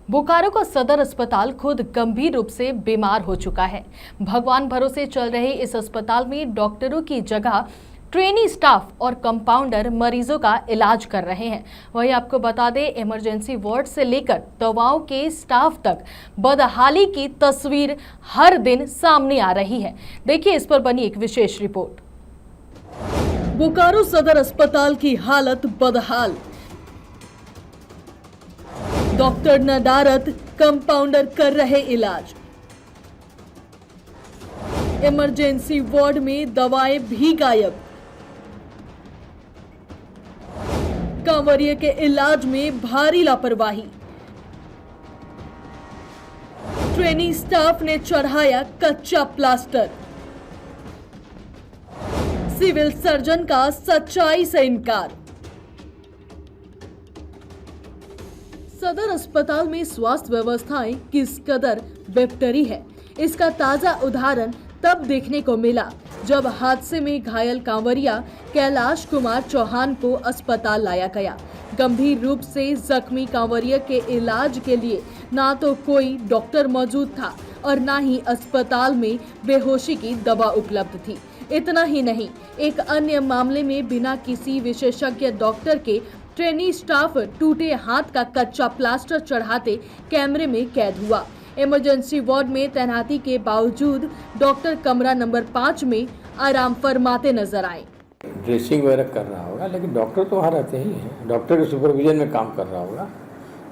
बोकारो का सदर अस्पताल खुद गंभीर रूप से बीमार हो चुका है। भगवान भरोसे चल रहे इस अस्पताल में डॉक्टरों की जगह ट्रेनी स्टाफ और कंपाउंडर मरीजों का इलाज कर रहे हैं। वहीं आपको बता दें, इमरजेंसी वार्ड से लेकर दवाओं के स्टाफ तक बदहाली की तस्वीर हर दिन सामने आ रही है। देखिए इस पर बनी एक विशेष रिपोर्ट। बोकारो सदर अस्पताल की हालत बदहाल। डॉक्टर नदारत, कंपाउंडर कर रहे इलाज। इमरजेंसी वार्ड में दवाएं भी गायब। कांवरिया के इलाज में भारी लापरवाही। ट्रेनी स्टाफ ने चढ़ाया कच्चा प्लास्टर। सिविल सर्जन का सच्चाई से इनकार। सदर अस्पताल में स्वास्थ्य व्यवस्थाएं किस कदर बेपटरी है, इसका ताजा उदाहरण तब देखने को मिला जब हादसे में घायल कांवरिया कैलाश कुमार चौहान को अस्पताल लाया गया। गंभीर रूप से जख्मी कांवरिया के इलाज के लिए ना तो कोई डॉक्टर मौजूद था और ना ही अस्पताल में बेहोशी की दवा उपलब्ध थी। इतना ही नहीं, एक अन्य मामले में बिना किसी विशेषज्ञ डॉक्टर के ट्रेनी स्टाफ टूटे हाथ का कच्चा प्लास्टर चढ़ाते कैमरे में कैद हुआ। इमरजेंसी वार्ड में तैनाती के बावजूद डॉक्टर कमरा नंबर 5 में आराम फरमाते नजर आए। ड्रेसिंग वगैरह कर रहा होगा, लेकिन डॉक्टर तो वहाँ रहते ही हैं। डॉक्टर के सुपरविजन में काम कर रहा होगा।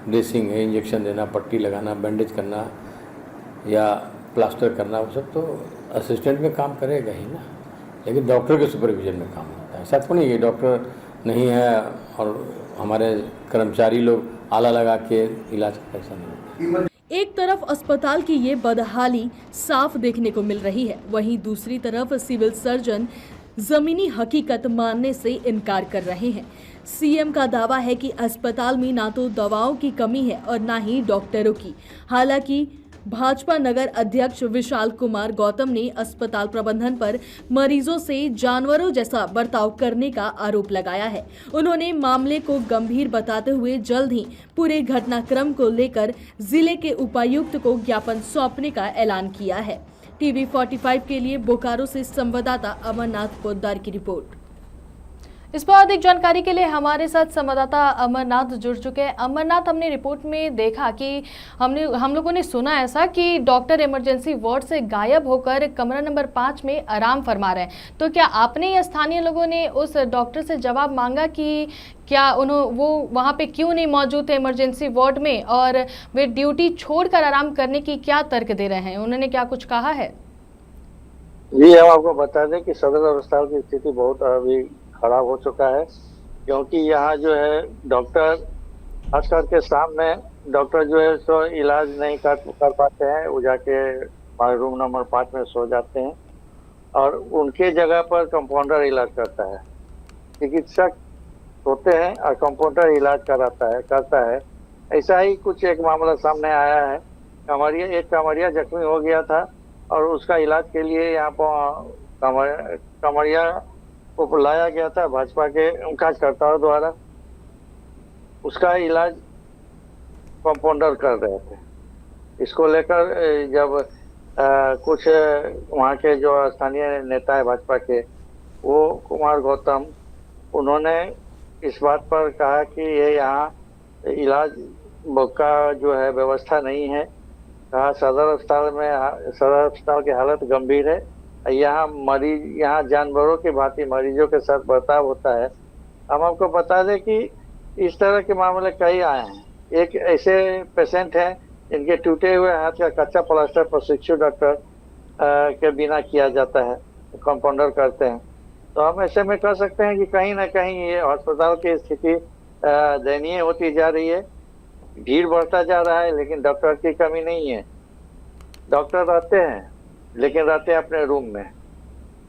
ड्रेसिंग है, इंजेक्शन देना, पट्टी लगाना, बैंडेज करना या प्लास्टर करना, वो सब तो असिस्टेंट में काम करेगा ही ना, लेकिन डॉक्टर के सुपरविजन में काम होता है। ऐसा तो नहीं है डॉक्टर नहीं है और हमारे कर्मचारी लोग आला लगा के इलाज का पैसा नहीं। एक तरफ अस्पताल की ये बदहाली साफ देखने को मिल रही है, वहीं दूसरी तरफ सिविल सर्जन जमीनी हकीकत मानने से इनकार कर रहे हैं। सीएम का दावा है कि अस्पताल में ना तो दवाओं की कमी है और ना ही डॉक्टरों की। हालांकि भाजपा नगर अध्यक्ष विशाल कुमार गौतम ने अस्पताल प्रबंधन पर मरीजों से जानवरों जैसा बर्ताव करने का आरोप लगाया है। उन्होंने मामले को गंभीर बताते हुए जल्द ही पूरे घटनाक्रम को लेकर जिले के उपायुक्त को ज्ञापन सौंपने का ऐलान किया है। टीवी 45 के लिए बोकारो से संवाददाता अमरनाथ पोद्दार की रिपोर्ट। इस पर अधिक जानकारी के लिए हमारे साथ संवाददाता अमरनाथ जुड़ चुके हैं। अमरनाथ, हमने रिपोर्ट में देखा कि हम लोगों ने सुना ऐसा कि डॉक्टर इमरजेंसी वार्ड से गायब होकर कमरा नंबर 5 में आराम फरमा रहे हैं, तो क्या आपने या स्थानीय लोगों ने उस डॉक्टर से जवाब मांगा कि क्या वो वहाँ पे क्यों नहीं मौजूद थे इमरजेंसी वार्ड में और वे ड्यूटी छोड़कर आराम करने की क्या तर्क दे रहे हैं? उन्होंने क्या कुछ कहा है? जी, हम आपको बता दें कि सदर अस्पताल की स्थिति बहुत अभी खराब हो चुका है, क्योंकि यहाँ जो है डॉक्टर खास करके शाम में डॉक्टर जो है सो इलाज नहीं कर पाते हैं। वो जाके रूम नंबर 5 में सो जाते हैं और उनके जगह पर कंपाउंडर इलाज करता है। चिकित्सक सोते हैं और कंपाउंडर इलाज करता है। ऐसा ही कुछ एक मामला सामने आया है। एक कांवरिया जख्मी हो गया था और उसका इलाज के लिए यहाँ पर कांवरिया को बुलाया गया था भाजपा के कार्यकर्ताओं द्वारा। उसका इलाज कंपाउंडर कर रहे थे। इसको लेकर जब कुछ वहाँ के जो स्थानीय नेता है भाजपा के, वो कुमार गौतम, उन्होंने इस बात पर कहा कि ये यहाँ इलाज का जो है व्यवस्था नहीं है। कहा सदर अस्पताल की हालत गंभीर है। यहाँ जानवरों की भांति मरीजों के साथ बर्ताव होता है। हम आपको बता दें कि इस तरह के मामले कई आए हैं। एक ऐसे पेशेंट हैं जिनके टूटे हुए हाथ का कच्चा प्लास्टर प्रशिक्षु डॉक्टर के बिना किया जाता है, कंपाउंडर करते हैं। तो हम ऐसे में कह सकते हैं कि कहीं ना कहीं ये अस्पताल की स्थिति दयनीय होती जा रही है। भीड़ बढ़ता जा रहा है, लेकिन डॉक्टर की कमी नहीं है। डॉक्टर रहते हैं, लेकिन रहते हैं अपने रूम में।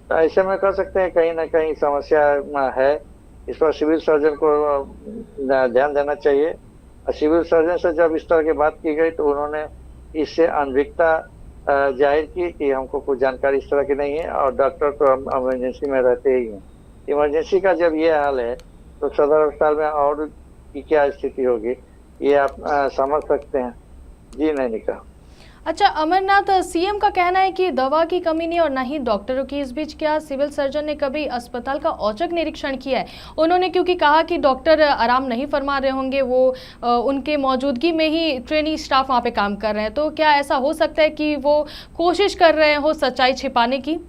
तो ऐसे में कह सकते हैं कहीं ना कहीं समस्या है। इस पर सिविल सर्जन को ध्यान देना चाहिए। सिविल सर्जन से जब इस तरह की बात की गई तो उन्होंने इससे अनभिज्ञता जाहिर की कि हमको कुछ जानकारी इस तरह की नहीं है और डॉक्टर तो हम इमरजेंसी में रहते ही हैं। इमरजेंसी का जब ये हाल है तो सदर अस्पताल में और की क्या स्थिति होगी, ये आप समझ सकते हैं। जी नैनिका। अच्छा अमरनाथ, सीएम का कहना है कि दवा की कमी नहीं और ना ही डॉक्टरों की। इस बीच क्या सिविल सर्जन ने कभी अस्पताल का औचक निरीक्षण किया है? उन्होंने क्योंकि कहा कि डॉक्टर आराम नहीं फरमा रहे होंगे, वो उनके मौजूदगी में ही ट्रेनी स्टाफ वहाँ पे काम कर रहे हैं, तो क्या ऐसा हो सकता है कि वो कोशिश कर रहे हो सच्चाई छिपाने की?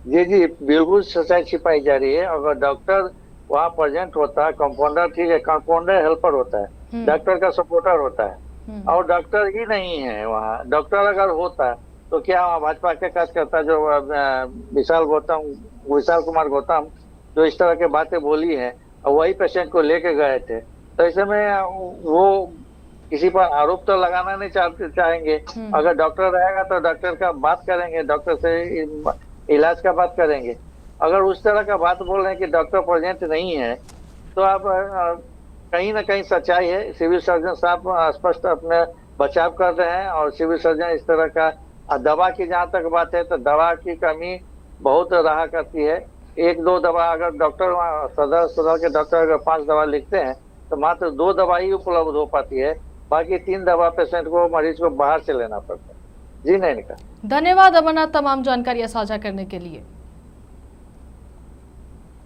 जी जी, बिल्कुल सच्चाई छिपाई जा रही है। अगर डॉक्टर वहाँ प्रेजेंट होता है, कंपाउंडर ठीक है, कंपाउंडर हेल्पर होता है, डॉक्टर का सपोर्टर होता है, और डॉक्टर ही नहीं है वहाँ। डॉक्टर अगर होता तो क्या वहाँ भाजपा के कार्यकर्ता जो विशाल कुमार गौतम जो इस तरह की बातें बोली है, और वही पेशेंट को लेके गए थे, तो ऐसे में वो किसी पर आरोप तो लगाना नहीं चाहेंगे। अगर डॉक्टर रहेगा तो डॉक्टर का बात करेंगे, डॉक्टर से इलाज का बात करेंगे। अगर उस तरह का बात बोल रहे हैं कि डॉक्टर प्रेजेंट नहीं है, तो आप कहीं ना कहीं सच्चाई है। सिविल सर्जन साहब स्पष्ट अपने बचाव कर रहे हैं, और सिविल सर्जन इस तरह का दवा की जहाँ तक बात है तो दवा की कमी बहुत रहा करती है। एक दो दवा अगर डॉक्टर सदर अस्पताल के डॉक्टर अगर 5 दवा लिखते हैं तो मात्र 2 दवा ही उपलब्ध हो पाती है, बाकी 3 दवा पेशेंट को, मरीज को बाहर से लेना पड़ता है। जी नहीं। धन्यवाद अमरनाथ तमाम जानकारियां साझा करने के लिए।